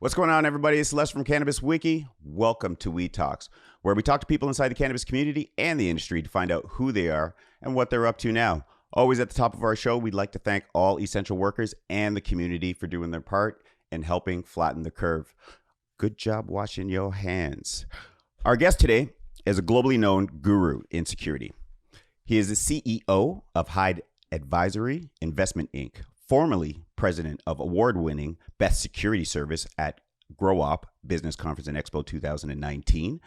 What's going on, everybody? It's Lester from Cannabis Wiki. Welcome to Weed Talks, where we talk to people inside the cannabis community and the industry to find out who they are and what they're up to now. Always at the top of our show, we'd like to thank all essential workers and the community for doing their part in helping flatten the curve. Good job washing your hands. Our guest today is a globally known guru in security. He is the CEO of Hyde Advisory Investments Inc., formerly president of award-winning Best Security Service at Grow Up Business Conference and Expo 2019,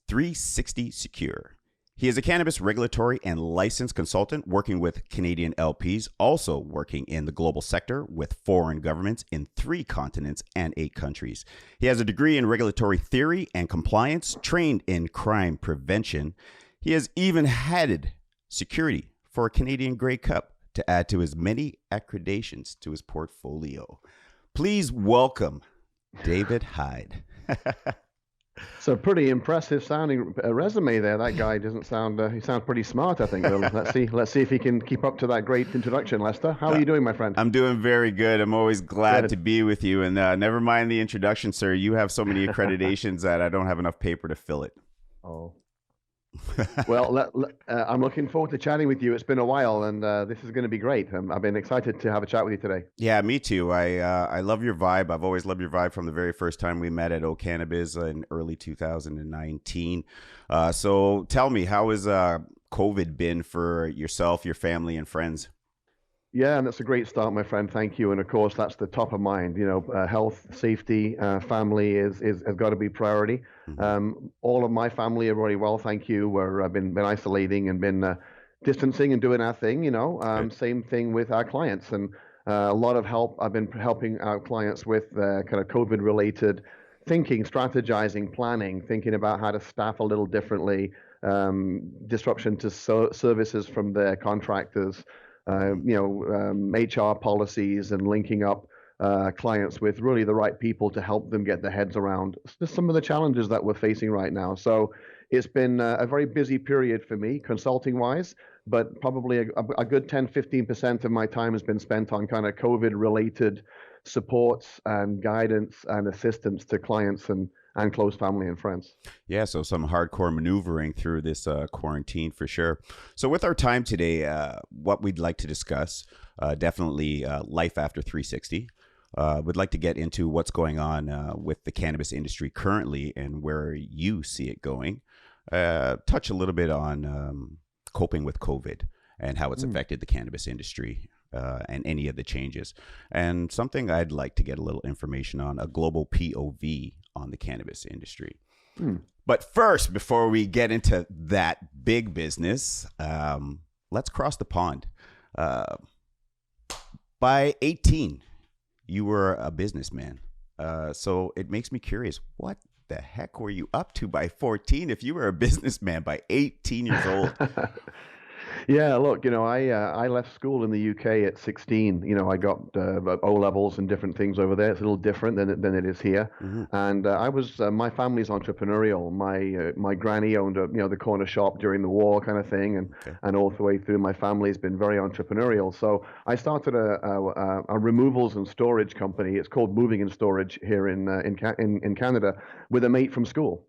360 Secure. He is a cannabis regulatory and licensed consultant working with Canadian LPs, also working in the global sector with foreign governments in 3 continents and 8 countries. He has a degree in regulatory theory and compliance, trained in crime prevention. He has even headed security for a Canadian Grey Cup to add to his many accreditations to his portfolio. Please welcome David Hyde. It's a pretty impressive sounding resume there. That guy doesn't sound, he sounds pretty smart, I think. Well, let's see if he can keep up to that great introduction, Lester. How are you doing, my friend? I'm doing very good. I'm always glad to be with you. And never mind the introduction, sir. You have so many accreditations that I don't have enough paper to fill it. Oh. Well, I'm looking forward to chatting with you. It's been a while, and this is going to be great. I've been excited to have a chat with you today. Yeah, me too. I love your vibe. I've always loved your vibe from the very first time we met at O Cannabis in early 2019. So tell me, how has COVID been for yourself, your family, and friends? Yeah, and that's a great start, my friend. Thank you. And of course, that's the top of mind. You know, health, safety, family has got to be priority. All of my family are really well, thank you. I've been isolating and been distancing and doing our thing. You know, same thing with our clients, and a lot of help. I've been helping our clients with kind of COVID-related thinking, strategizing, planning, thinking about how to staff a little differently, disruption to services from their contractors. HR policies and linking up clients with really the right people to help them get their heads around some of the challenges that we're facing right now. So it's been a very busy period for me, consulting wise, but probably a good 10-15% of my time has been spent on kind of COVID related supports and guidance and assistance to clients and close family and friends. Yeah, so some hardcore maneuvering through this quarantine for sure. So with our time today, what we'd like to discuss, definitely life after 360. We'd like to get into what's going on with the cannabis industry currently and where you see it going. Touch a little bit on coping with COVID and how it's affected the cannabis industry. And any of the changes. And something I'd like to get a little information on, a global POV on the cannabis industry. But first, before we get into that big business, let's cross the pond. By 18, you were a businessman. So it makes me curious, what the heck were you up to by 14 if you were a businessman by 18 years old? Yeah, look, you know, I left school in the UK at 16. You know, I got O levels and different things over there. It's a little different than it is here. And I was my family's entrepreneurial. My granny owned the corner shop during the war kind of thing, and all the way through my family's been very entrepreneurial. So I started a removals and storage company. It's called Moving and Storage here in Canada with a mate from school.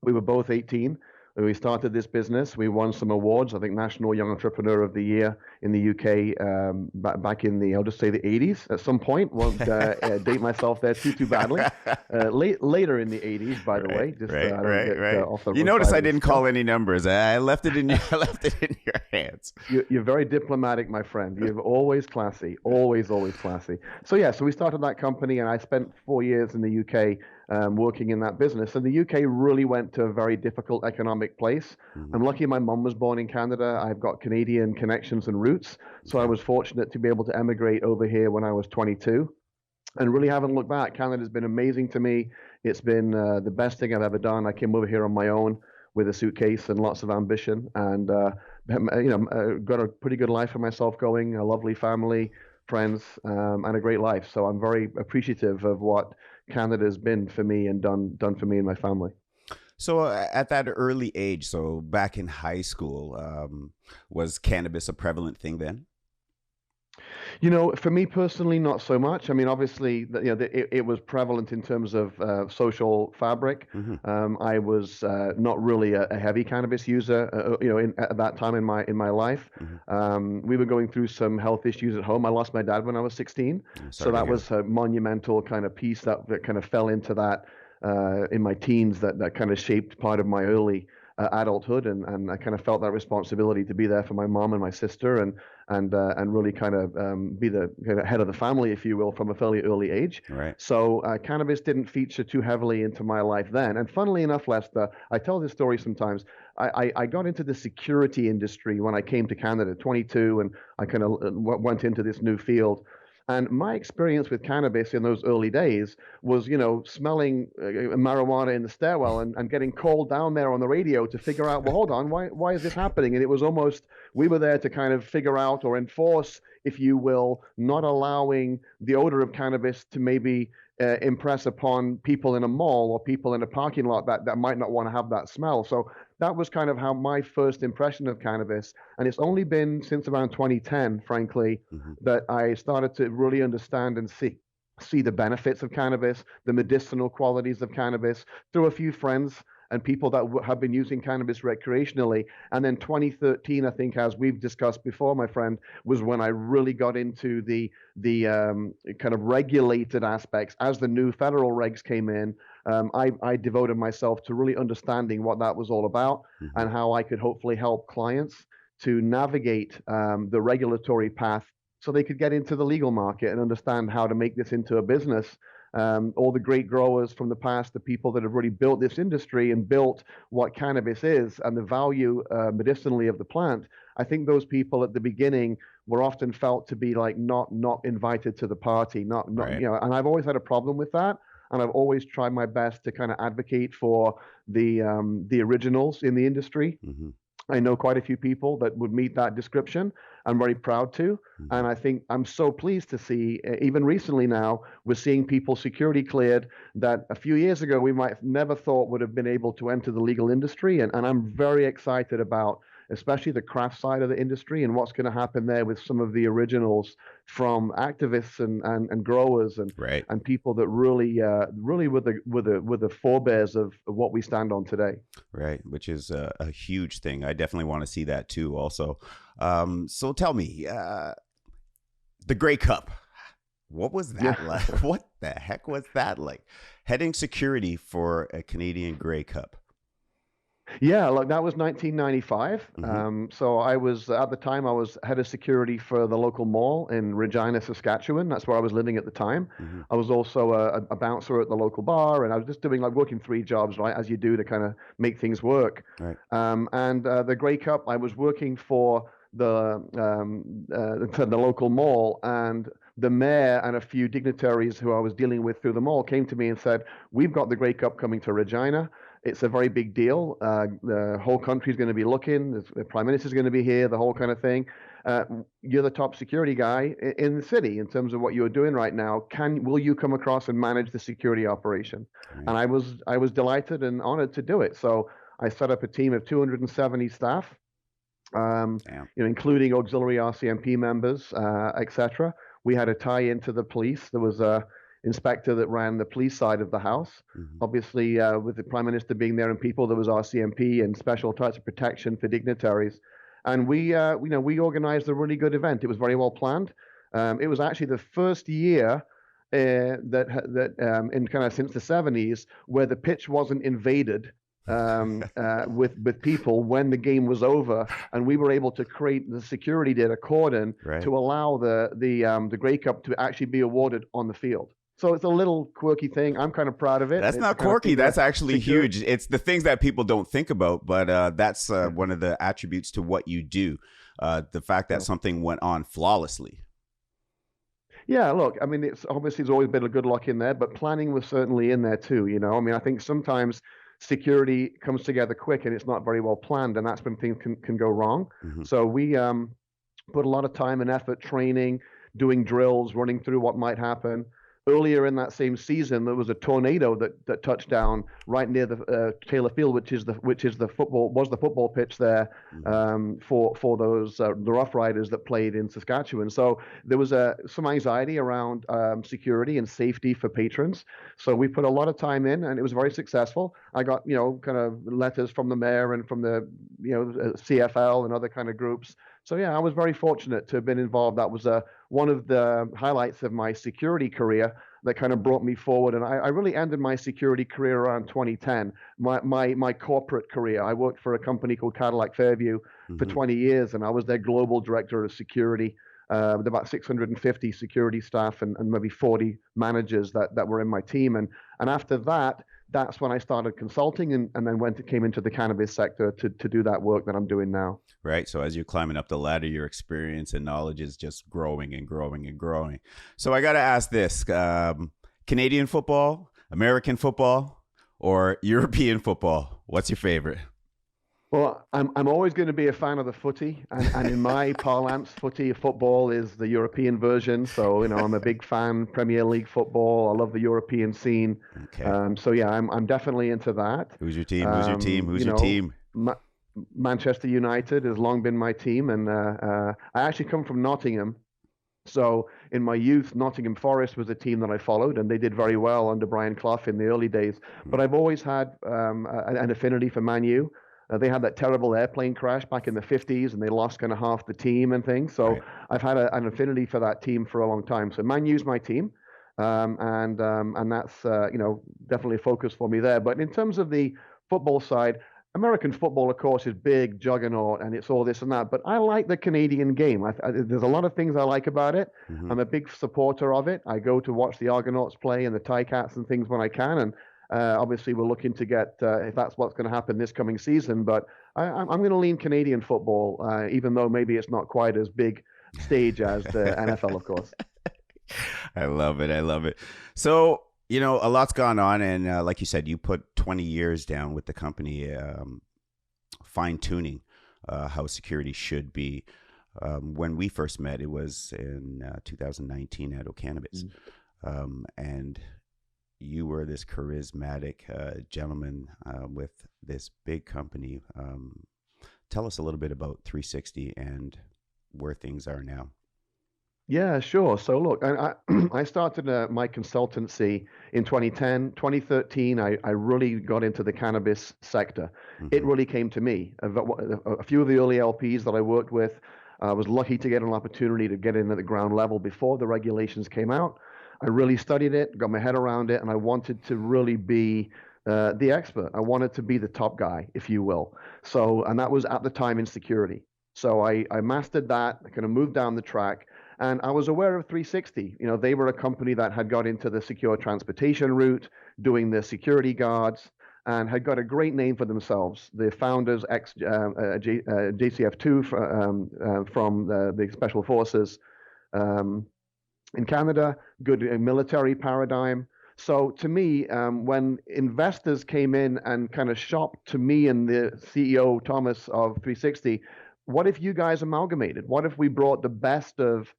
We were both 18. We started this business. We won some awards. I think National Young Entrepreneur of the Year in the UK back in the, I'll just say the 80s at some point. Won't date myself there too badly. Later in the 80s, by the way. Just, right. You notice I didn't call any numbers. I left it in your hands. You're very diplomatic, my friend. You're always classy. Always classy. So yeah, so we started that company, and I spent 4 years in the UK working in that business. And the UK really went to a very difficult economic place. I'm lucky my mom was born in Canada. I've got Canadian connections and roots. So I was fortunate to be able to emigrate over here when I was 22 and really haven't looked back. Canada's been amazing to me. It's been the best thing I've ever done. I came over here on my own with a suitcase and lots of ambition, and got a pretty good life for myself going, a lovely family, friends, and a great life. So I'm very appreciative of what Canada's been for me and done for me and my family. So at that early age, so back in high school, was cannabis a prevalent thing then? For me personally, not so much. I mean, obviously, it was prevalent in terms of social fabric. Hmm. I was not really a heavy cannabis user, at that time in my life. Hmm. We were going through some health issues at home. I lost my dad when I was 16, I'm so sorry to that hear that. was a monumental kind of piece that kind of fell into that in my teens that kind of shaped part of my early adulthood, and I kind of felt that responsibility to be there for my mom and my sister, and really kind of be the kind of head of the family, if you will, from a fairly early age. Right. So cannabis didn't feature too heavily into my life then. And funnily enough, Lester, I tell this story sometimes. I got into the security industry when I came to Canada, 22, and I kind of went into this new field. And my experience with cannabis in those early days was, smelling marijuana in the stairwell, and getting called down there on the radio to figure out, well, hold on, why is this happening? And it was almost, we were there to kind of figure out or enforce, if you will, not allowing the odor of cannabis to maybe impress upon people in a mall or people in a parking lot that might not want to have that smell. So that was kind of how my first impression of cannabis. And it's only been since around 2010, frankly, Hmm. that I started to really understand and see the benefits of cannabis, the medicinal qualities of cannabis, through a few friends and people that have been using cannabis recreationally. And then 2013, I think, as we've discussed before, my friend, was when I really got into the kind of regulated aspects. As the new federal regs came in, I devoted myself to really understanding what that was all about, Hmm. and how I could hopefully help clients to navigate the regulatory path so they could get into the legal market and understand how to make this into a business. All the great growers from the past, the people that have really built this industry and built what cannabis is and the value medicinally of the plant, I think those people at the beginning were often felt to be like not invited to the party, not Right. and I've always had a problem with that. And I've always tried my best to kind of advocate for the originals in the industry. Hmm. I know quite a few people that would meet that description. I'm very proud to. Hmm. And I think I'm so pleased to see, even recently now, we're seeing people security cleared that a few years ago we might have never thought would have been able to enter the legal industry. And I'm very excited about, especially the craft side of the industry, and what's going to happen there with some of the originals from activists and growers Right. and people that really were the forebears of what we stand on today. Right, which is a huge thing. I definitely want to see that too. Also, so tell me, the Grey Cup. What was Yeah. that like? What the heck was that like? Heading security for a Canadian Grey Cup. Yeah, look, that was 1995. Hmm. So I was, at the time, I was head of security for the local mall in Regina, Saskatchewan. That's where I was living at the time. Hmm. I was also a bouncer at the local bar, and I was just doing like working three jobs, right, as you do to kind of make things work. Right. And the Grey Cup, I was working for the local mall, and the mayor and a few dignitaries who I was dealing with through the mall came to me and said, "We've got the Grey Cup coming to Regina. It's a very big deal. The whole country is going to be looking. The prime minister is going to be here. The whole kind of thing. You're the top security guy in the city in terms of what you're doing right now. Will you come across and manage the security operation?" Right. And I was delighted and honored to do it. So I set up a team of 270 staff, Damn. including auxiliary RCMP members, etc. We had a tie into the police. There was a inspector that ran the police side of the house. Hmm. Obviously, with the prime minister being there and people, there was RCMP and special types of protection for dignitaries. And we organized a really good event. It was very well planned. It was actually the first year that in kind of since the 70s where the pitch wasn't invaded with people when the game was over, and we were able to create, the security did a cordon Right. to allow the Grey Cup to actually be awarded on the field. So it's a little quirky thing. I'm kind of proud of it. That's It's not kind of quirky. thing That's that actually security. huge. It's the things that people don't think about, but that's one of the attributes to what you do. The fact that Yeah. something went on flawlessly. Yeah, look, I mean, it's obviously there's always been a good luck in there, but planning was certainly in there too. I mean, I think sometimes security comes together quick and it's not very well planned, and that's when things can go wrong. Hmm. So we put a lot of time and effort training, doing drills, running through what might happen. earlier in that same season, there was a tornado that touched down right near the Taylor Field, which is the football pitch there for those the Rough Riders that played in Saskatchewan. So there was some anxiety around security and safety for patrons. So we put a lot of time in, and it was very successful. I got kind of letters from the mayor and from the CFL and other kind of groups. So yeah, I was very fortunate to have been involved. That was one of the highlights of my security career that kind of brought me forward. And I really ended my security career around 2010. My corporate career. I worked for a company called Cadillac Fairview for 20 years, and I was their global director of security. With about 650 security staff and maybe 40 managers that were in my team. And after that, that's when I started consulting and then came into the cannabis sector to do that work that I'm doing now. Right. So as you're climbing up the ladder, your experience and knowledge is just growing and growing and growing. So I got to ask this, Canadian football, American football, or European football? What's your favorite? Well, I'm always going to be a fan of the footy, and in my parlance, football is the European version. So I'm a big fan Premier League football. I love the European scene. Okay. So yeah, I'm definitely into that. Who's your team? Who's your team? Who's your team? Manchester United has long been my team, and I actually come from Nottingham. So in my youth, Nottingham Forest was a team that I followed, and they did very well under Brian Clough in the early days. But I've always had an affinity for Man U. They had that terrible airplane crash back in the 50s, and they lost kind of half the team and things. So right. I've had an affinity for that team for a long time. So Man U's my team, and that's definitely a focus for me there. But in terms of the football side, American football, of course, is big, juggernaut, and it's all this and that. But I like the Canadian game. There's a lot of things I like about it. I'm a big supporter of it. I go to watch the Argonauts play and the Ticats and things when I can, and obviously, we're looking to get, if that's what's going to happen this coming season, but I'm going to lean Canadian football, even though maybe it's not quite as big stage as the NFL, of course. I love it. I love it. So, a lot's gone on. And like you said, you put 20 years down with the company, fine-tuning how security should be. When we first met, it was in 2019 at O'Cannabis. And you were this charismatic gentleman with this big company. Tell us a little bit about 360 and where things are now. Yeah, sure. So look, I started my consultancy in 2010. 2013, I really got into the cannabis sector. It really came to me. A few of the early LPs that I worked with, I was lucky to get an opportunity to get in at the ground level before the regulations came out. I really studied it, got my head around it, and I wanted to really be the expert. I wanted to be the top guy, if you will. So, and that was at the time in security. So I mastered that, I kind of moved down the track, and I was aware of 360. They were a company that had got into the secure transportation route, doing the security guards, and had got a great name for themselves. The founders, JCF2 from the Special Forces, in Canada, good military paradigm. So to me, when investors came in and kind of shopped to me and the CEO, Thomas, of 360, what if you guys amalgamated? What if we brought the best of,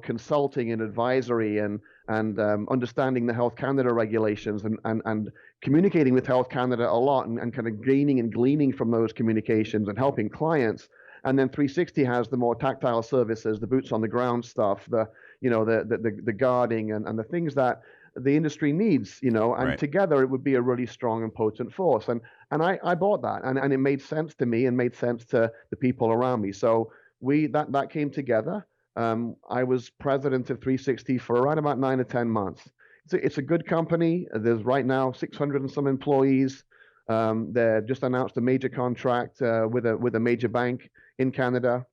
consulting and advisory and understanding the Health Canada regulations and communicating with Health Canada a lot and kind of gaining and gleaning from those communications and helping clients. And then 360 has the more tactile services, the boots on the ground stuff, the guarding and the things that the industry needs, and right. Together it would be a really strong and potent force. And I bought that, and it made sense to me and made sense to the people around me. So that came together. I was president of 360 for around about 9 or 10 months. It's a good company. There's right now 600 and some employees. They just announced a major contract with a major bank in Canada.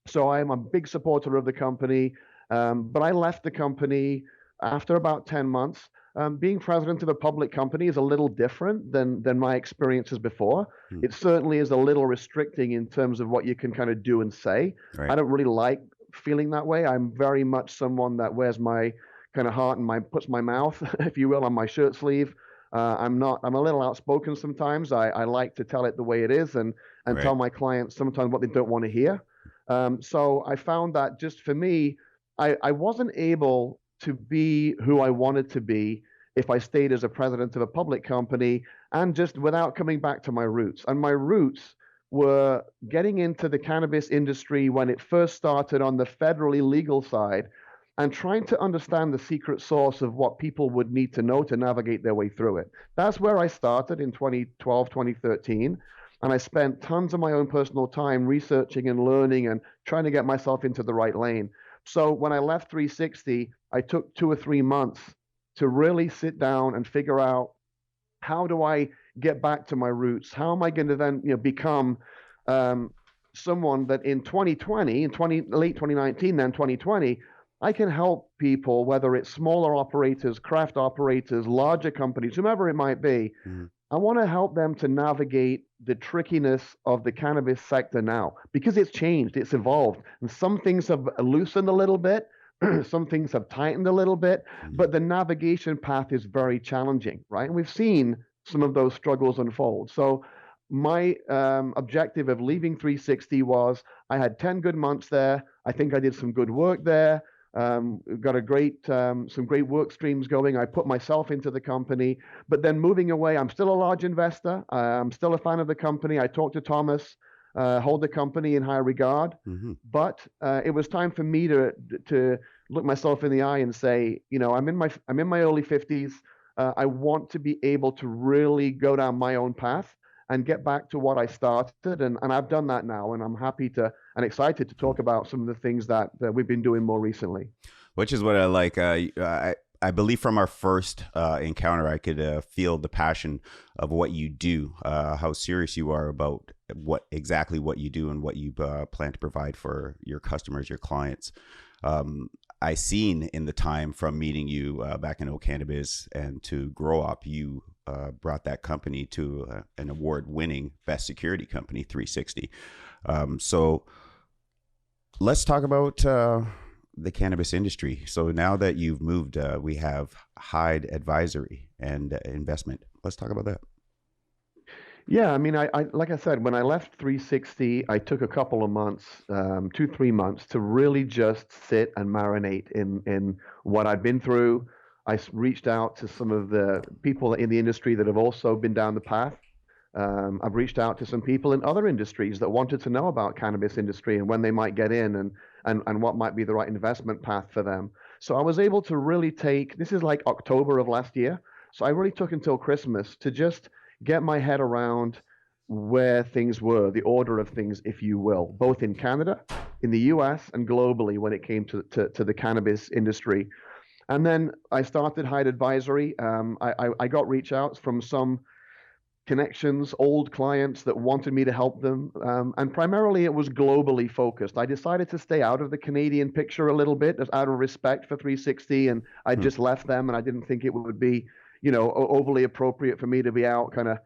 So I'm a big supporter of the company. But I left the company after about 10 months. Being president of a public company is a little different than my experiences before. It certainly is a little restricting in terms of what you can kind of do and say. Right. I don't really like feeling that way. I'm very much someone that wears my kind of heart and puts my mouth, if you will, on my shirt sleeve. I'm a little outspoken sometimes. I like to tell it the way it is and right. Tell my clients sometimes what they don't want to hear. So I found that just for me, I wasn't able to be who I wanted to be if I stayed as a president of a public company and just without coming back to my roots. And my roots were getting into the cannabis industry when it first started on the federally legal side and trying to understand the secret sauce of what people would need to know to navigate their way through it. That's where I started in 2012, 2013. And I spent tons of my own personal time researching and learning and trying to get myself into the right lane. So when I left 360, I took 2 or 3 months to really sit down and figure out, how do I get back to my roots? How am I going to then, become someone that in 2020, late 2019, then 2020, I can help people, whether it's smaller operators, craft operators, larger companies, whomever it might be. Mm-hmm. I want to help them to navigate the trickiness of the cannabis sector now, because it's changed, it's evolved, and some things have loosened a little bit, some things have tightened a little bit, but the navigation path is very challenging, right? And we've seen some of those struggles unfold. So my objective of leaving 360 was, I had 10 good months there. I think I did some good work there. Got some great work streams going. I put myself into the company, but then moving away, I'm still a large investor. I'm still a fan of the company. I talked to Thomas, hold the company in high regard, but it was time for me to look myself in the eye and say, I'm in my early 50s. I want to be able to really go down my own path and get back to what I started. And I've done that now, and I'm happy to and excited to talk about some of the things that we've been doing more recently. Which is what I like. I believe from our first encounter, I could feel the passion of what you do, how serious you are about exactly what you do and what you plan to provide for your customers, your clients. I seen in the time from meeting you back in Cannabis and to Grow Up, you brought that company to an award-winning best security company, 360. So let's talk about the cannabis industry. So now that you've moved, we have Hyde Advisory and Investment. Let's talk about that. Yeah, I mean, I like I said, when I left 360, I took a couple of months, 2, 3 months, to really just sit and marinate in what I'd been through. I reached out to some of the people in the industry that have also been down the path. I've reached out to some people in other industries that wanted to know about cannabis industry and when they might get in and what might be the right investment path for them. So I was able to really this is like October of last year. So I really took until Christmas to just get my head around where things were, the order of things, if you will, both in Canada, in the US, and globally when it came to the cannabis industry. And then I started Hyde Advisory. I got reach outs from some connections, old clients that wanted me to help them. And primarily it was globally focused. I decided to stay out of the Canadian picture a little bit out of respect for 360. And I just left them, and I didn't think it would be, overly appropriate for me to be out kind of,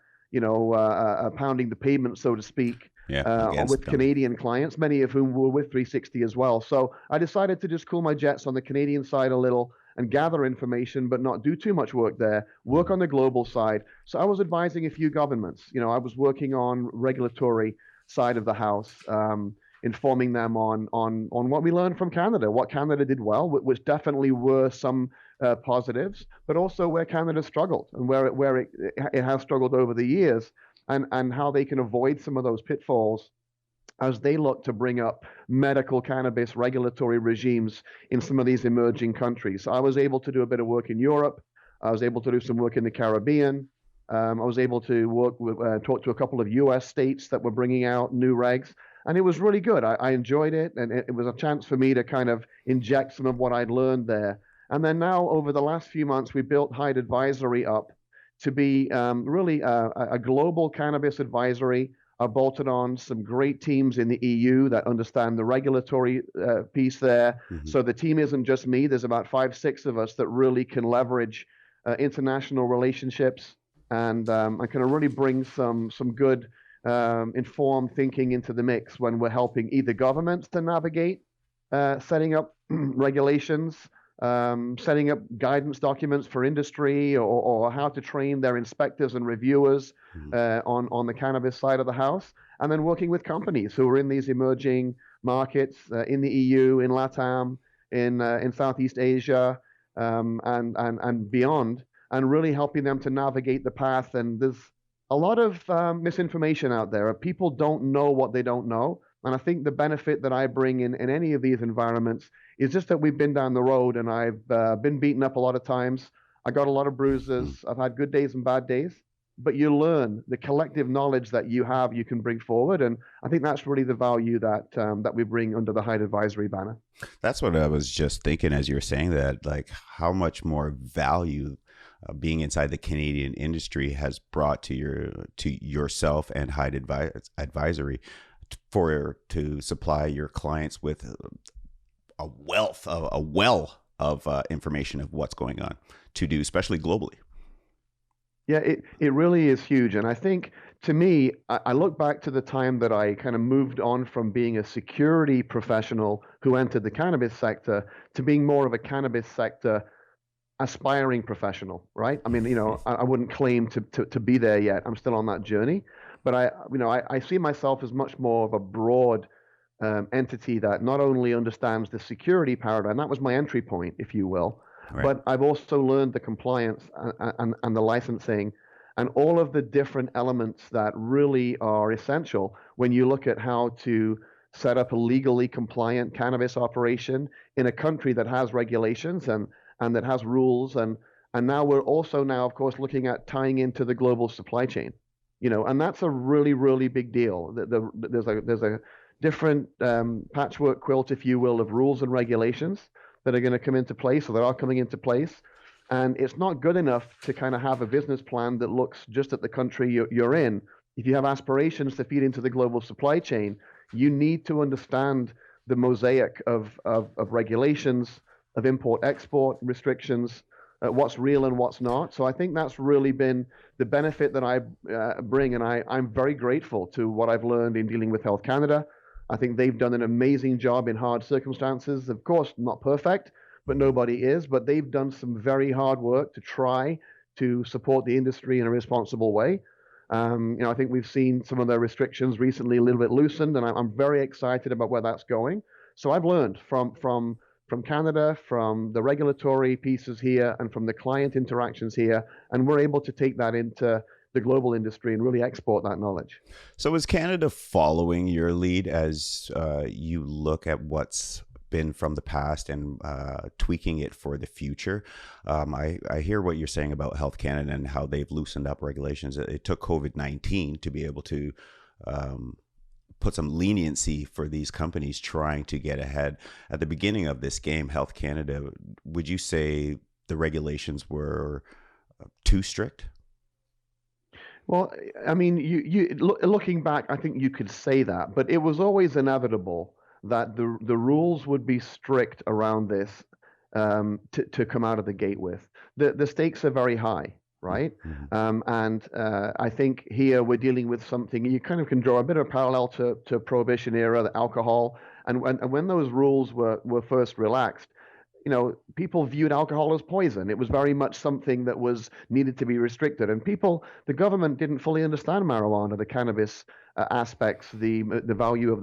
pounding the pavement, so to speak, with Canadian clients, many of whom were with 360 as well. So I decided to just cool my jets on the Canadian side a little and gather information, but not do too much work there, work on the global side. So I was advising a few governments. I was working on regulatory side of the house, informing them on what we learned from Canada, what Canada did well, which definitely were some positives, but also where Canada struggled and where it has struggled over the years, and how they can avoid some of those pitfalls as they look to bring up medical cannabis regulatory regimes in some of these emerging countries. So I was able to do a bit of work in Europe. I was able to do some work in the Caribbean. I was able to talk to a couple of US states that were bringing out new regs. And it was really good. I enjoyed it. And it was a chance for me to kind of inject some of what I'd learned there. And then now, over the last few months, we built Hyde Advisory up to be really a global cannabis advisory. I bolted on some great teams in the EU that understand the regulatory piece there. So the team isn't just me. There's about 5, 6 of us that really can leverage international relationships and can really bring some good informed thinking into the mix when we're helping either governments to navigate setting up regulations, setting up guidance documents for industry, or how to train their inspectors and reviewers on the cannabis side of the house, and then working with companies who are in these emerging markets in the EU, in LATAM, in Southeast Asia, and beyond, and really helping them to navigate the path. And there's a lot of misinformation out there. People don't know what they don't know. And I think the benefit that I bring in any of these environments is just that we've been down the road, and I've been beaten up a lot of times. I got a lot of bruises. I've had good days and bad days, but you learn the collective knowledge that you have, you can bring forward. And I think that's really the value that we bring under the Hyde Advisory banner. That's what I was just thinking as you were saying that, like how much more value being inside the Canadian industry has brought to yourself and Hyde Advisory to supply your clients with a well of information of what's going on to do, especially globally. Yeah, it really is huge. And I think, to me, I look back to the time that I kind of moved on from being a security professional who entered the cannabis sector to being more of a cannabis sector aspiring professional, right? I mean, I wouldn't claim to be there yet. I'm still on that journey, but I see myself as much more of a broad entity that not only understands the security paradigm, that was my entry point, if you will, Right. but I've also learned the compliance and the licensing and all of the different elements that really are essential when you look at how to set up a legally compliant cannabis operation in a country that has regulations and that has rules. And now we're also now, of course, looking at tying into the global supply chain, and that's a really, really big deal. There's a different patchwork quilt, if you will, of rules and regulations that are going to come into place, or that are coming into place. And it's not good enough to kind of have a business plan that looks just at the country you're in. If you have aspirations to feed into the global supply chain, you need to understand the mosaic of regulations, of import-export restrictions, what's real and what's not. So I think that's really been the benefit that I bring, and I'm very grateful to what I've learned in dealing with Health Canada. I think they've done an amazing job in hard circumstances. Of course, not perfect, but nobody is. But they've done some very hard work to try to support the industry in a responsible way. I think we've seen some of their restrictions recently a little bit loosened, and I'm very excited about where that's going. So I've learned from Canada, from the regulatory pieces here, and from the client interactions here, and we're able to take that into the global industry and really export that knowledge. So is Canada following your lead as you look at what's been from the past and tweaking it for the future? I hear what you're saying about Health Canada and how they've loosened up regulations. It took COVID-19 to be able to put some leniency for these companies trying to get ahead. At the beginning of this game, Health Canada, would you say the regulations were too strict? Well, I mean, looking back, I think you could say that, but it was always inevitable that the rules would be strict around this to come out of the gate with. The stakes are very high, right? And I think here we're dealing with something, you kind of can draw a bit of a parallel to Prohibition era, the alcohol, and when those rules were first relaxed, people viewed alcohol as poison. It was very much something that was needed to be restricted. And the government didn't fully understand marijuana, the cannabis aspects, the value of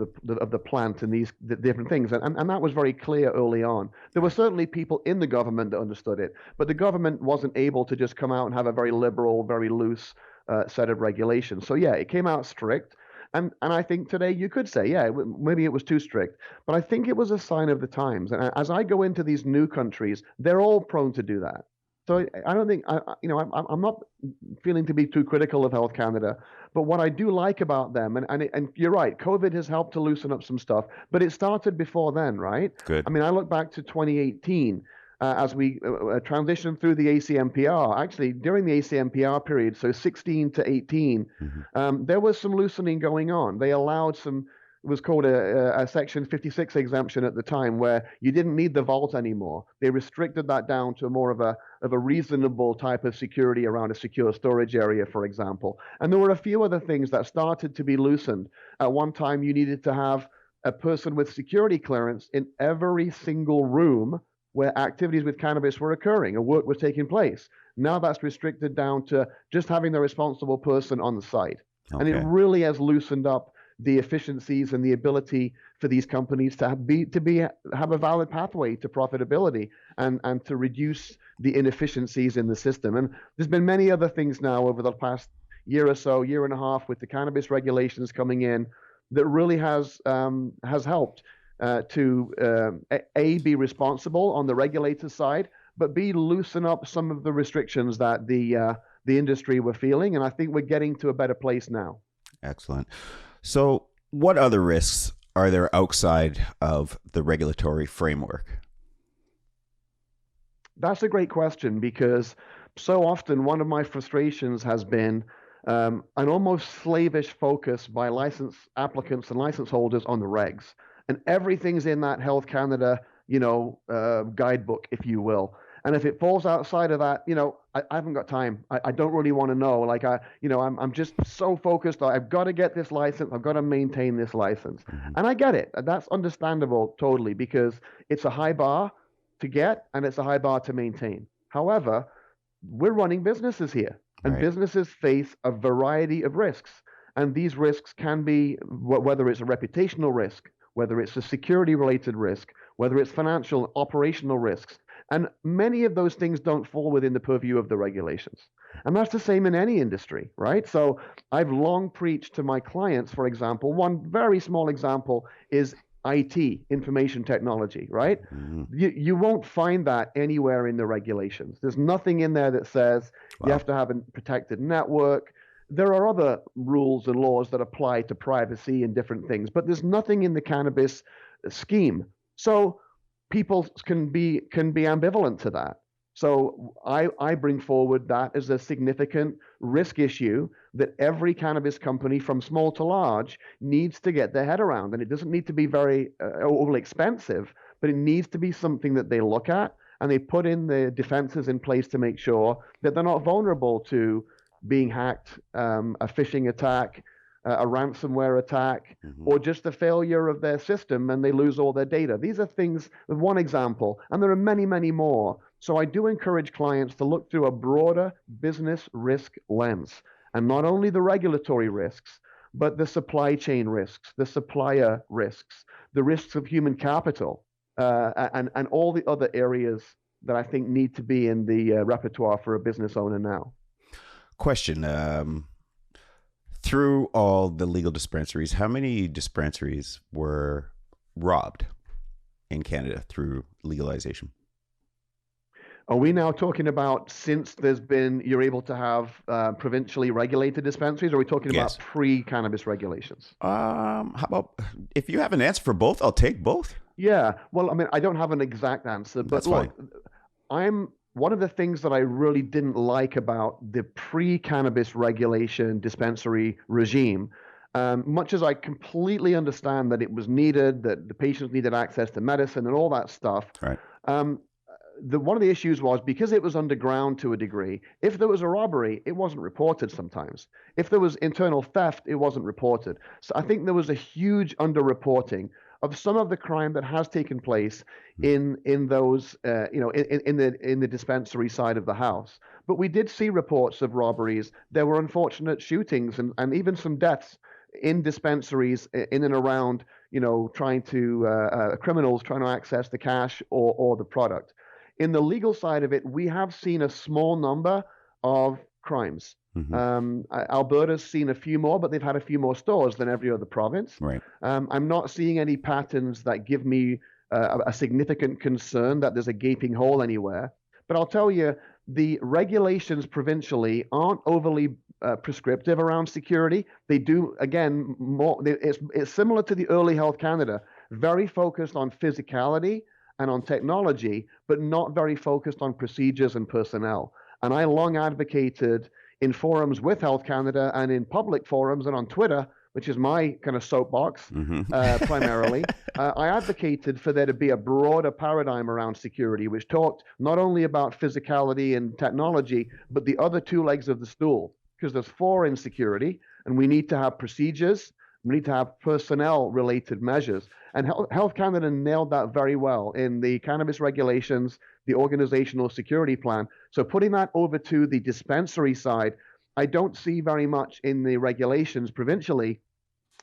the plant and the different things. And that was very clear early on. There were certainly people in the government that understood it, but the government wasn't able to just come out and have a very liberal, very loose set of regulations. So yeah, it came out strict. And I think today you could say, yeah, maybe it was too strict, but I think it was a sign of the times. And as I go into these new countries, they're all prone to do that. So I don't think, I'm not feeling to be too critical of Health Canada, but what I do like about them, and you're right, COVID has helped to loosen up some stuff, but it started before then, right? Good. I mean, I look back to 2018. As we transitioned through the ACMPR, actually during the ACMPR period, so 16 to 18, there was some loosening going on. They allowed some, it was called a Section 56 exemption at the time, where you didn't need the vault anymore. They restricted that down to more of a reasonable type of security around a secure storage area, for example. And there were a few other things that started to be loosened. At one time, you needed to have a person with security clearance in every single room where activities with cannabis were occurring and work was taking place. Now that's restricted down to just having the responsible person on the site. Okay. And it really has loosened up the efficiencies and the ability for these companies to have a valid pathway to profitability and to reduce the inefficiencies in the system. And there's been many other things now over the past year or so, year and a half, with the cannabis regulations coming in, that really has helped to be responsible on the regulator side, but B, loosen up some of the restrictions that the industry were feeling. And I think we're getting to a better place now. Excellent. So what other risks are there outside of the regulatory framework? That's a great question, because so often one of my frustrations has been an almost slavish focus by license applicants and license holders on the regs. And everything's in that Health Canada, guidebook, if you will. And if it falls outside of that, I haven't got time. I don't really want to know. I'm just so focused. I've got to get this license. I've got to maintain this license. Mm-hmm. And I get it. That's understandable totally, because it's a high bar to get and it's a high bar to maintain. However, we're running businesses here, and right. Businesses face a variety of risks. And these risks can be, whether it's a reputational risk, whether it's a security-related risk, whether it's financial, operational risks. And many of those things don't fall within the purview of the regulations. And that's the same in any industry, right? So I've long preached to my clients, for example, one very small example is IT, information technology, right? Mm-hmm. You won't find that anywhere in the regulations. There's nothing in there that says you have to have a protected network. There are other rules and laws that apply to privacy and different things, but there's nothing in the cannabis scheme. So people can be ambivalent to that. So I bring forward that as a significant risk issue that every cannabis company, from small to large, needs to get their head around. And it doesn't need to be very overly expensive, but it needs to be something that they look at and they put in the defenses in place to make sure that they're not vulnerable to being hacked, a phishing attack, a ransomware attack, mm-hmm. or just the failure of their system and they lose all their data. These are things, one example, and there are many, many more. So I do encourage clients to look through a broader business risk lens, and not only the regulatory risks, but the supply chain risks, the supplier risks, the risks of human capital, and all the other areas that I think need to be in the repertoire for a business owner now. Question. Through all the legal dispensaries, how many dispensaries were robbed in Canada through legalization? Are we now talking about since you're able to have provincially regulated dispensaries, or are we talking about pre-cannabis regulations? How about, if you have an answer for both, I'll take both. Yeah, well, I mean, I don't have an exact answer, but look, one of the things that I really didn't like about the pre-cannabis regulation dispensary regime, much as I completely understand that it was needed, that the patients needed access to medicine and all that stuff, right. One of the issues was, because it was underground to a degree, if there was a robbery, it wasn't reported sometimes. If there was internal theft, it wasn't reported. So I think there was a huge underreporting of some of the crime that has taken place in those in the dispensary side of the house. But we did see reports of robberies. There were unfortunate shootings and even some deaths in dispensaries in and around, criminals trying to access the cash or the product. In the legal side of it, we have seen a small number of crimes. Mm-hmm. Alberta's seen a few more, but they've had a few more stores than every other province. Right. I'm not seeing any patterns that give me a significant concern that there's a gaping hole anywhere. But I'll tell you, the regulations provincially aren't overly prescriptive around security. They do, again, it's similar to the early Health Canada, very focused on physicality and on technology, but not very focused on procedures and personnel. And I long advocated in forums with Health Canada and in public forums and on Twitter, which is my kind of soapbox, mm-hmm. Primarily, I advocated for there to be a broader paradigm around security, which talked not only about physicality and technology, but the other two legs of the stool, because there's four in security, and we need to have procedures, we need to have personnel-related measures. And Health Canada nailed that very well in the cannabis regulations, the organizational security plan. So putting that over to the dispensary side, I don't see very much in the regulations provincially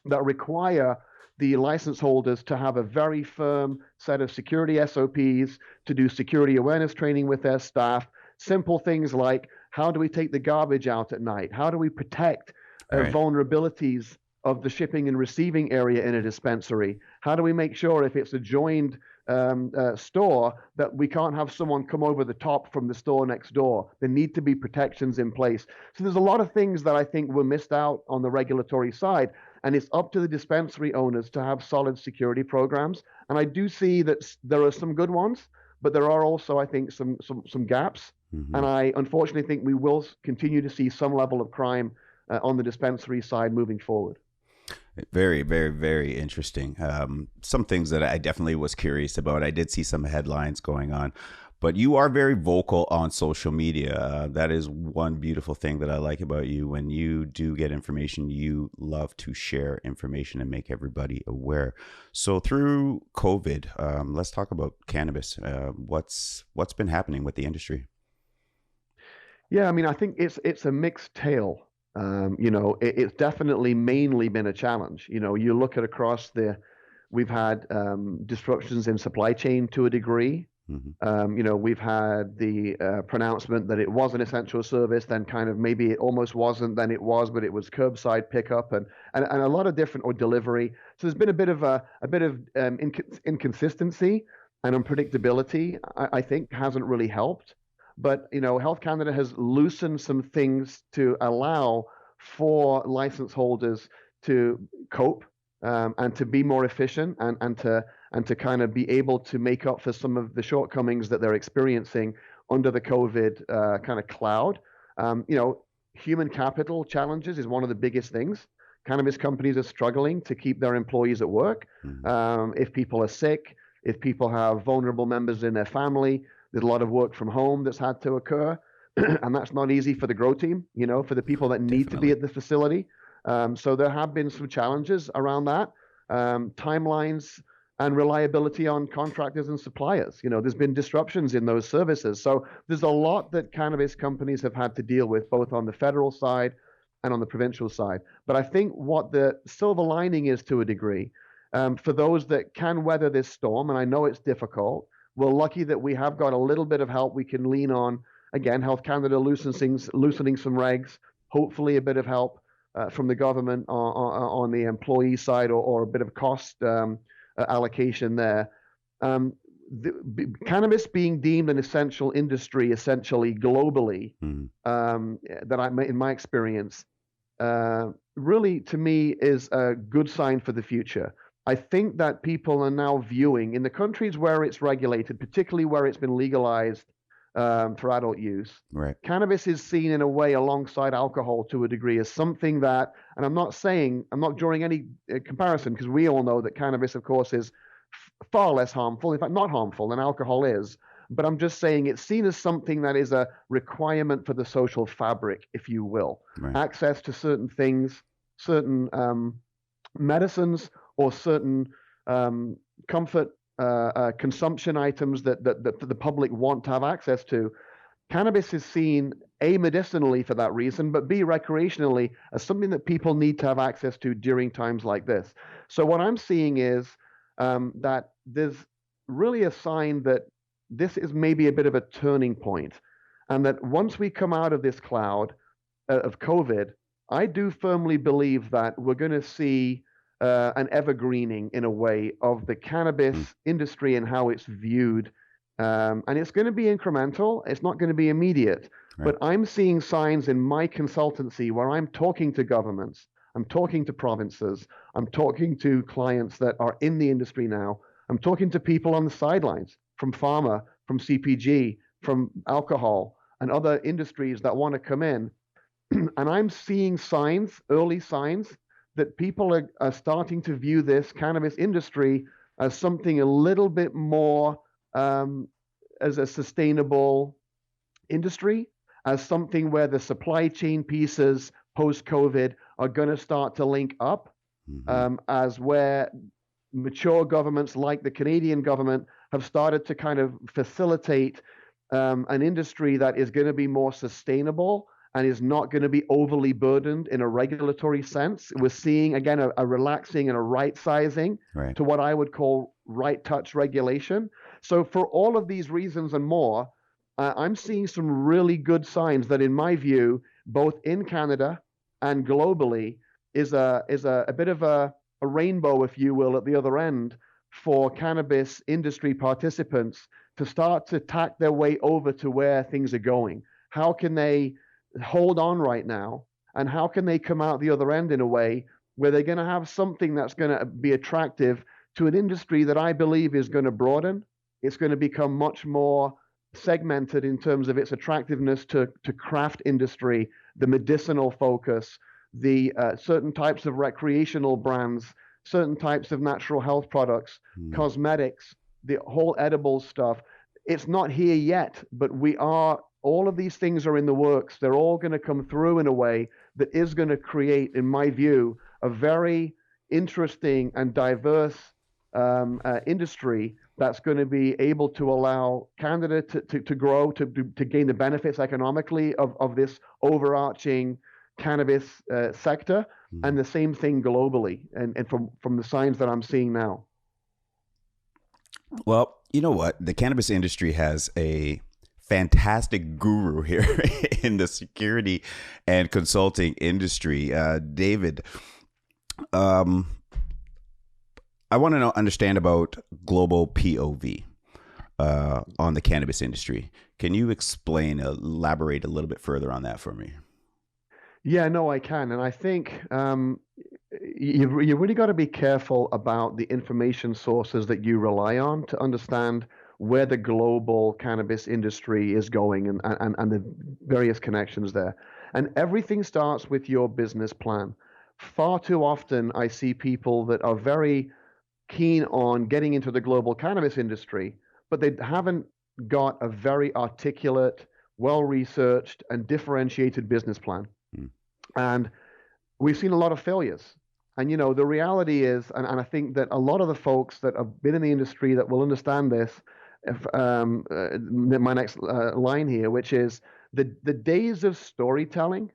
that require the license holders to have a very firm set of security SOPs, to do security awareness training with their staff. Simple things like, how do we take the garbage out at night? How do we protect Right. vulnerabilities of the shipping and receiving area in a dispensary? How do we make sure if it's a joined store that we can't have someone come over the top from the store next door? There need to be protections in place. So there's a lot of things that I think were missed out on the regulatory side, and it's up to the dispensary owners to have solid security programs. And I do see that there are some good ones, but there are also, I think, some gaps. And I unfortunately think we will continue to see some level of crime on the dispensary side moving forward. Very, very, very interesting. Some things that I definitely was curious about. I did see some headlines going on, but you are very vocal on social media. That is one beautiful thing that I like about you. When you do get information, you love to share information and make everybody aware. So through COVID, let's talk about cannabis. What's been happening with the industry? Yeah, I mean, I think it's a mixed tale. It's definitely mainly been a challenge. You look at we've had disruptions in supply chain to a degree. We've had the pronouncement that it was an essential service, then kind of maybe it almost wasn't, then it was, but it was curbside pickup and a lot of different, or delivery. So there's been a bit of inconsistency and unpredictability. I think hasn't really helped. But Health Canada has loosened some things to allow for license holders to cope and to be more efficient and to kind of be able to make up for some of the shortcomings that they're experiencing under the COVID kind of cloud. Human capital challenges is one of the biggest things. Cannabis companies are struggling to keep their employees at work. If people are sick, if people have vulnerable members in their family, there's a lot of work from home that's had to occur, and that's not easy for the grow team, for the people that need to be at the facility. So there have been some challenges around that. Timelines and reliability on contractors and suppliers. There's been disruptions in those services. So there's a lot that cannabis companies have had to deal with, both on the federal side and on the provincial side. But I think what the silver lining is, to a degree, for those that can weather this storm, and I know it's difficult, we're lucky that we have got a little bit of help we can lean on. Again, Health Canada loosening some regs, hopefully a bit of help from the government on the employee side, or a bit of cost allocation there. Cannabis being deemed an essential industry, essentially globally, in my experience, really to me is a good sign for the future. I think that people are now viewing, in the countries where it's regulated, particularly where it's been legalized for adult use, right, cannabis is seen in a way alongside alcohol to a degree as something that, and I'm not drawing any comparison, because we all know that cannabis, of course, is far less harmful, in fact, not harmful than alcohol is. But I'm just saying it's seen as something that is a requirement for the social fabric, if you will. right. Access to certain things, certain medicines, or certain comfort consumption items that the public want to have access to. Cannabis is seen, A, medicinally for that reason, but B, recreationally, as something that people need to have access to during times like this. So what I'm seeing is that there's really a sign that this is maybe a bit of a turning point, and that once we come out of this cloud of COVID, I do firmly believe that we're going to see an evergreening, in a way, of the cannabis industry and how it's viewed. And it's going to be incremental. It's not going to be immediate. Right. But I'm seeing signs in my consultancy where I'm talking to governments, I'm talking to provinces, I'm talking to clients that are in the industry now, I'm talking to people on the sidelines, from pharma, from CPG, from alcohol, and other industries that want to come in. And I'm seeing signs, early signs, that people are starting to view this cannabis industry as something a little bit more as a sustainable industry, as something where the supply chain pieces post-COVID are going to start to link up, as where mature governments like the Canadian government have started to kind of facilitate an industry that is going to be more sustainable and is not going to be overly burdened in a regulatory sense. We're seeing, again, a relaxing and a right sizing to what I would call right touch regulation. So for all of these reasons and more, I'm seeing some really good signs that, in my view, both in Canada and globally, is a bit of a rainbow, if you will, at the other end for cannabis industry participants to start to tack their way over to where things are going. How can they hold on right now, and how can they come out the other end in a way where they're going to have something that's going to be attractive to an industry that I believe is going to broaden. It's going to become much more segmented in terms of its attractiveness to craft industry, the medicinal focus, the certain types of recreational brands, certain types of natural health products, cosmetics, the whole edible stuff. It's not here yet, but all of these things are in the works. They're all going to come through in a way that is going to create, in my view, a very interesting and diverse industry that's going to be able to allow Canada to grow, to gain the benefits economically of this overarching cannabis sector, and the same thing globally, and from the signs that I'm seeing now. Well, you know what? The cannabis industry has a fantastic guru here in the security and consulting industry. David, I want to understand about global POV on the cannabis industry. Can you elaborate a little bit further on that for me? Yeah, no, I can. And I think you really got to be careful about the information sources that you rely on to understand where the global cannabis industry is going, and the various connections there. And everything starts with your business plan. Far too often, I see people that are very keen on getting into the global cannabis industry, but they haven't got a very articulate, well-researched, and differentiated business plan. And we've seen a lot of failures. And, the reality is, and I think that a lot of the folks that have been in the industry that will understand this, my next line here, which is the days of storytelling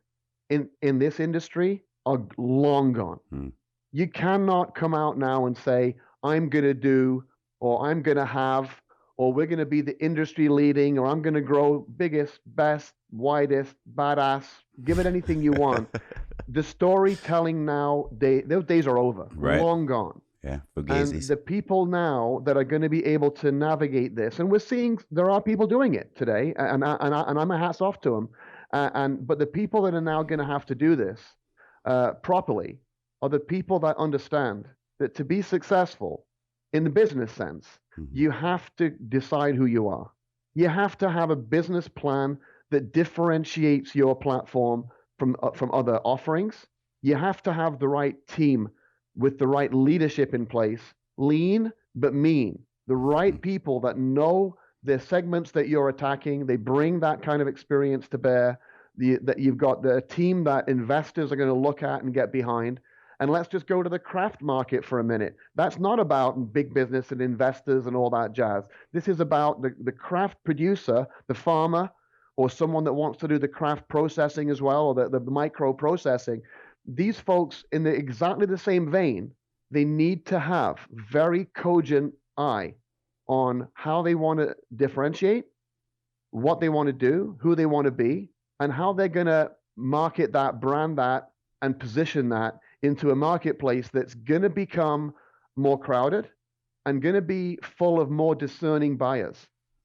in this industry are long gone. You cannot come out now and say, I'm going to do, or I'm going to have, or we're going to be the industry leading, or I'm going to grow biggest, best, widest, badass, give it anything you want. The storytelling now, those days are over, long gone. Yeah, and the people now that are going to be able to navigate this, and we're seeing there are people doing it today, and I'm a hats off to them. But the people that are now going to have to do this properly are the people that understand that to be successful in the business sense, you have to decide who you are. You have to have a business plan that differentiates your platform from other offerings. You have to have the right team with the right leadership in place, lean but mean, the right people that know the segments that you're attacking. They bring that kind of experience to bear. That you've got the team that investors are going to look at and get behind. And let's just go to the craft market for a minute. That's not about big business and investors and all that jazz. This is about the craft producer, the farmer, or someone that wants to do the craft processing as well, or the micro processing. These folks, in exactly the same vein, they need to have very cogent eye on how they want to differentiate, what they want to do, who they want to be, and how they're going to market that, brand that, and position that into a marketplace that's going to become more crowded and going to be full of more discerning buyers.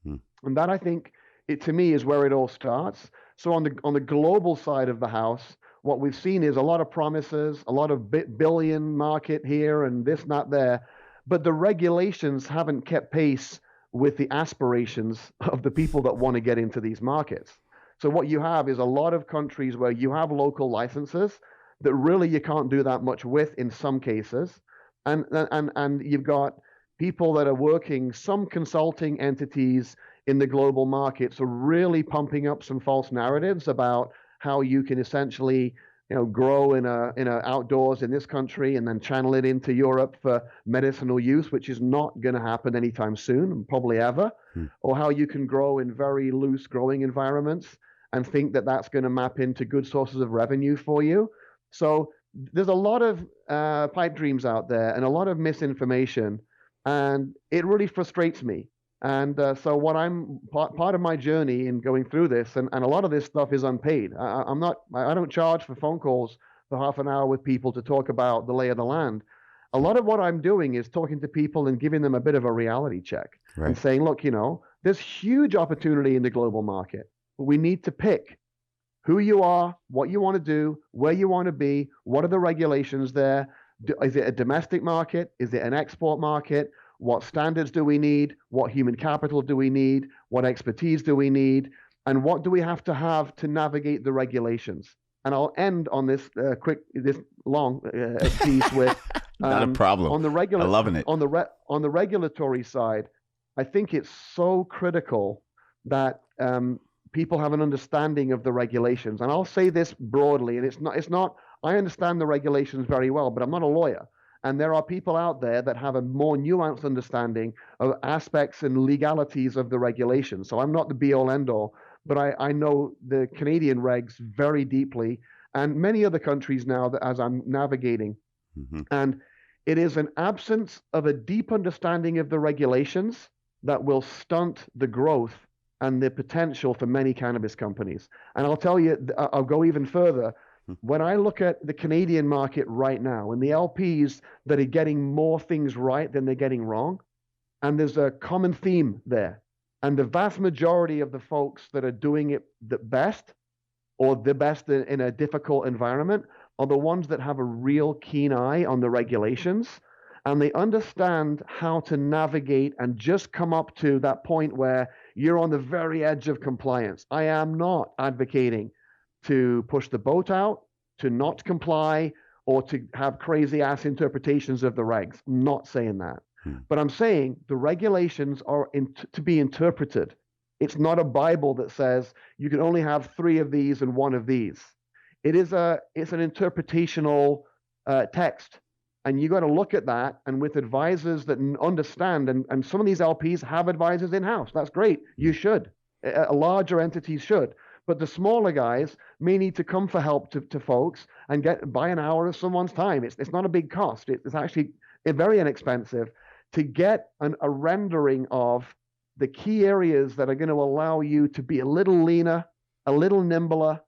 And that, I think, to me, is where it all starts. So on the global side of the house, what we've seen is a lot of promises, a lot of billion market here and this, not there, but the regulations haven't kept pace with the aspirations of the people that want to get into these markets. So what you have is a lot of countries where you have local licenses that really you can't do that much with in some cases. And you've got people that are working, some consulting entities in the global markets are really pumping up some false narratives about how you can essentially, grow in a outdoors in this country and then channel it into Europe for medicinal use, which is not going to happen anytime soon, and probably ever, or how you can grow in very loose growing environments and think that that's going to map into good sources of revenue for you. So there's a lot of pipe dreams out there and a lot of misinformation, and it really frustrates me. And so what I'm part of my journey in going through this, and a lot of this stuff is unpaid. I don't charge for phone calls for half an hour with people to talk about the lay of the land. A lot of what I'm doing is talking to people and giving them a bit of a reality check and saying, look, there's huge opportunity in the global market, but we need to pick who you are, what you want to do, where you want to be, what are the regulations there? Is it a domestic market? Is it an export market? What standards do we need? What human capital do we need? What expertise do we need? And what do we have to navigate the regulations? And I'll end on this this long piece with not a problem. On the I'm loving it. On the regulatory side, I think it's so critical that people have an understanding of the regulations. And I'll say this broadly, and it's not. I understand the regulations very well, but I'm not a lawyer. And there are people out there that have a more nuanced understanding of aspects and legalities of the regulations. So I'm not the be-all, end-all, but I know the Canadian regs very deeply, and many other countries now that as I'm navigating. Mm-hmm. And it is an absence of a deep understanding of the regulations that will stunt the growth and the potential for many cannabis companies. And I'll tell you, I'll go even further. When I look at the Canadian market right now and the LPs that are getting more things right than they're getting wrong, and there's a common theme there. And the vast majority of the folks that are doing it the best or the best in a difficult environment are the ones that have a real keen eye on the regulations, and they understand how to navigate and just come up to that point where you're on the very edge of compliance. I am not advocating to push the boat out, to not comply, or to have crazy ass interpretations of the regs. I'm not saying that. But I'm saying the regulations are to be interpreted. It's not a Bible that says you can only have 3 of these and 1 of these. It's an interpretational text. And you got to look at that, and with advisors that understand, and some of these LPs have advisors in-house. That's great. You should. Larger entities should. But the smaller guys may need to come for help to folks and buy an hour of someone's time. It's not a big cost. It's actually very inexpensive to get a rendering of the key areas that are going to allow you to be a little leaner, a little nimbler,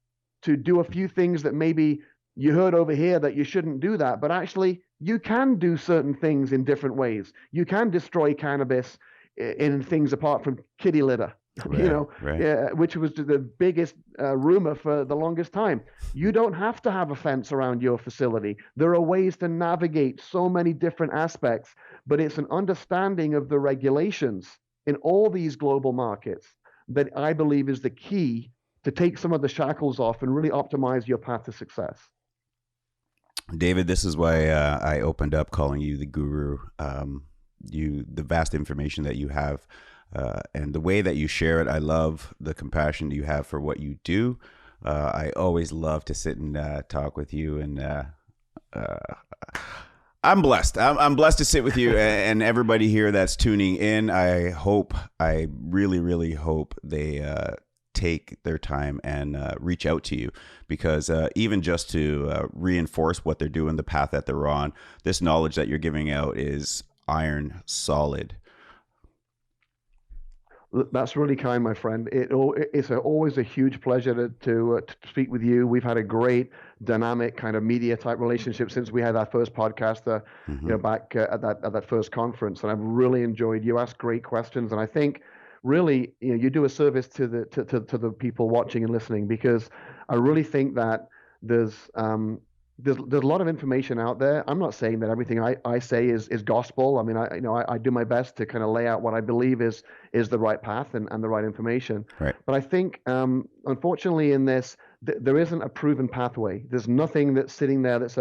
to do a few things that maybe you heard over here that you shouldn't do that, but actually you can do certain things in different ways. You can destroy cannabis in things apart from kitty litter. Right. Which was the biggest rumor for the longest time. You don't have to have a fence around your facility. There are ways to navigate so many different aspects, but it's an understanding of the regulations in all these global markets that I believe is the key to take some of the shackles off and really optimize your path to success. David, this is why I opened up calling you the guru. The vast information that you have. And the way that you share it, I love the compassion you have for what you do. I always love to sit and talk with you, and I'm blessed. I'm blessed to sit with you and everybody here that's tuning in. I really, really hope they take their time and reach out to you, because even just to reinforce what they're doing, the path that they're on, this knowledge that you're giving out is iron solid. That's really kind, my friend. It's always a huge pleasure to speak with you. We've had a great dynamic kind of media type relationship since we had our first podcast, back at that first conference, and I've really enjoyed. You ask great questions, and I think really you do a service to the people watching and listening, because I really think that there's a lot of information out there. I'm not saying that everything I say is gospel. I mean, I do my best to kind of lay out what I believe is the right path and the right information. Right. But I think, unfortunately, in this, there isn't a proven pathway. There's nothing that's sitting there it's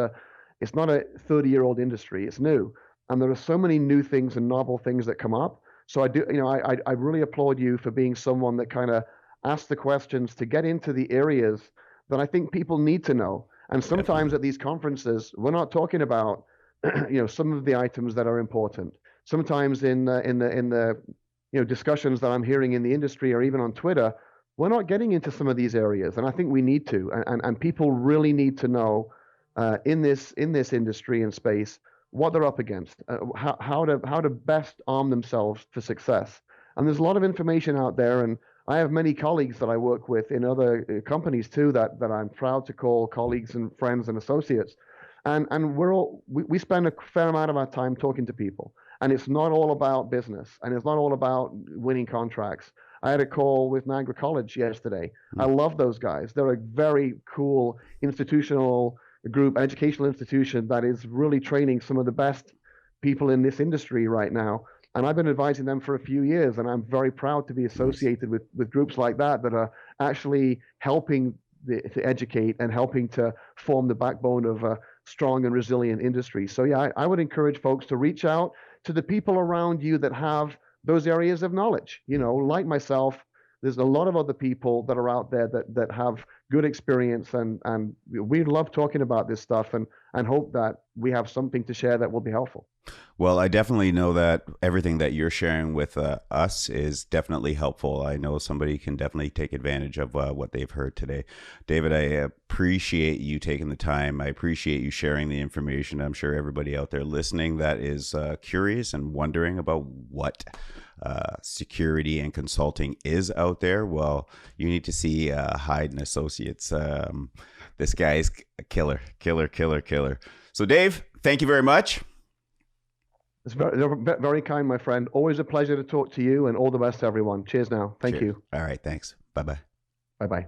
not a 30-year-old industry. It's new. And there are so many new things and novel things that come up. So I really applaud you for being someone that kind of asks the questions to get into the areas that I think people need to know. And sometimes at these conferences, we're not talking about, some of the items that are important. Sometimes in the discussions that I'm hearing in the industry or even on Twitter, we're not getting into some of these areas, and I think we need to. And people really need to know in this industry and space what they're up against, how to best arm themselves for success. And there's a lot of information out there, and I have many colleagues that I work with in other companies too that I'm proud to call colleagues and friends and associates. And we spend a fair amount of our time talking to people. And it's not all about business, and it's not all about winning contracts. I had a call with Niagara College yesterday. I love those guys. They're a very cool institutional group, educational institution that is really training some of the best people in this industry right now. And I've been advising them for a few years, and I'm very proud to be associated with groups like that are actually helping to educate and helping to form the backbone of a strong and resilient industry. So yeah, I would encourage folks to reach out to the people around you that have those areas of knowledge. Like myself, there's a lot of other people that are out there that have good experience, and we love talking about this stuff and hope that we have something to share that will be helpful. Well, I definitely know that everything that you're sharing with us is definitely helpful. I know somebody can definitely take advantage of what they've heard today. David, I appreciate you taking the time. I appreciate you sharing the information. I'm sure everybody out there listening that is curious and wondering about what security and consulting is out there. Well, you need to see Hyde and Associates. This guy is a killer. So Dave, thank you very much. It's very kind, my friend. Always a pleasure to talk to you, and all the best to everyone. Cheers now. Thank you. All right. Thanks. Bye-bye. Bye-bye.